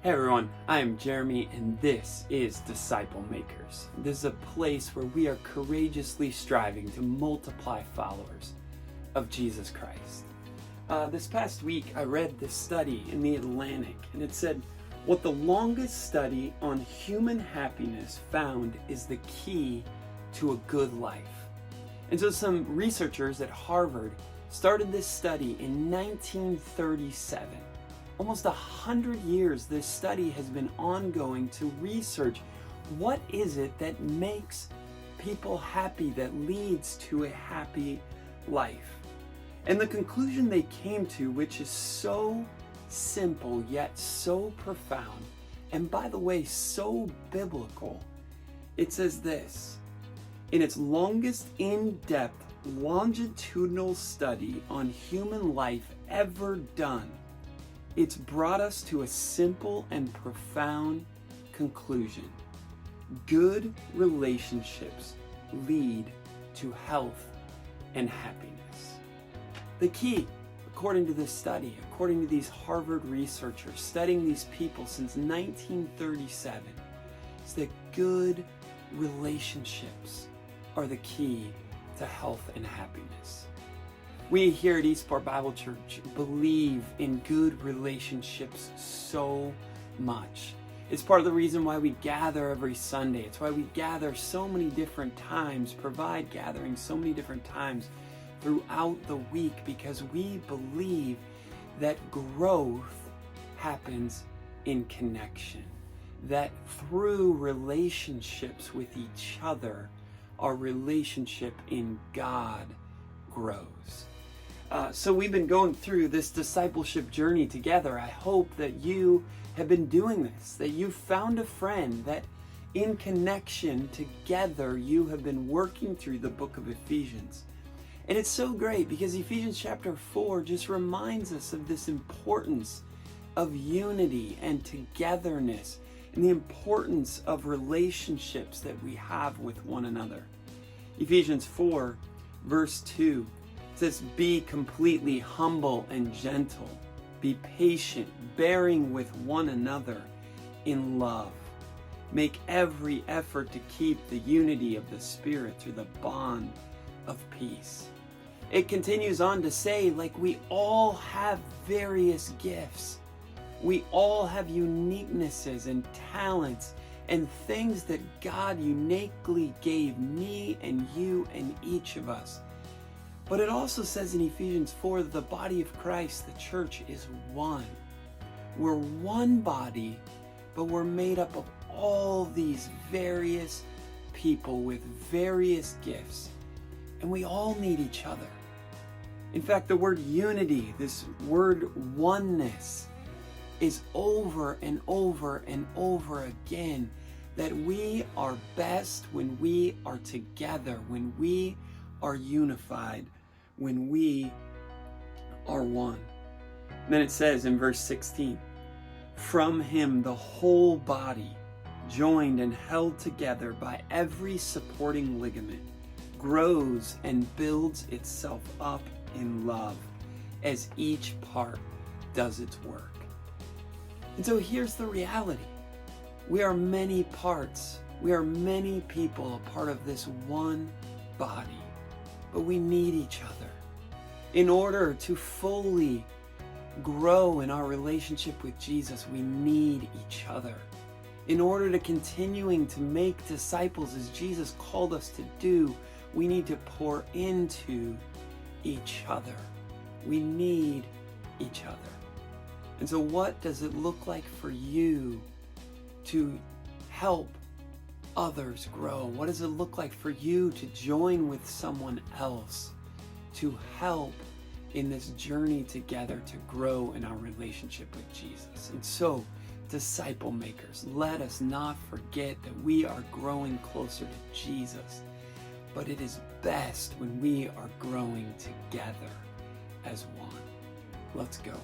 Hey everyone, I am Jeremy and this is Disciple Makers. This is a place where we are courageously striving to multiply followers of Jesus Christ. This past week I read this study in the Atlantic and it said, what the longest study on human happiness found is the key to a good life. And so some researchers at Harvard started this study in 1937. Almost 100 years this study has been ongoing to research what is it that makes people happy, that leads to a happy life. And the conclusion they came to, which is so simple yet so profound, and by the way, so biblical, it says this: in its longest in-depth longitudinal study on human life ever done, it's brought us to a simple and profound conclusion. Good relationships lead to health and happiness. The key, according to this study, according to these Harvard researchers studying these people since 1937, is that good relationships are the key to health and happiness. We here at Eastport Bible Church believe in good relationships so much. It's part of the reason why we gather every Sunday. It's why we gather so many different times, provide gatherings so many different times throughout the week, because we believe that growth happens in connection. That through relationships with each other, our relationship in God grows. So we've been going through this discipleship journey together. I hope that you have been doing this, that you found a friend, that in connection together you have been working through the book of Ephesians. And it's so great because Ephesians chapter 4 just reminds us of this importance of unity and togetherness and the importance of relationships that we have with one another. Ephesians 4 verse 2 says, be completely humble and gentle. Be patient, bearing with one another in love. Make every effort to keep the unity of the Spirit through the bond of peace. It continues on to say, like, we all have various gifts. We all have uniquenesses and talents and things that God uniquely gave me and you and each of us. But it also says in Ephesians 4 that the body of Christ, the church, is one. We're one body, but we're made up of all these various people with various gifts. And we all need each other. In fact, the word unity, this word oneness, is over and over and over again, that we are best when we are together, when we are unified, when we are one. And then it says in verse 16, from him the whole body, joined and held together by every supporting ligament, grows and builds itself up in love as each part does its work. And so here's the reality. We are many parts. We are many people, a part of this one body. But we need each other. In order to fully grow in our relationship with Jesus, we need each other. In order to continuing to make disciples as Jesus called us to do, we need to pour into each other. We need each other. And so what does it look like for you to help others grow? What does it look like for you to join with someone else to help in this journey together to grow in our relationship with Jesus? And so, disciple makers, let us not forget that we are growing closer to Jesus, but it is best when we are growing together as one. Let's go.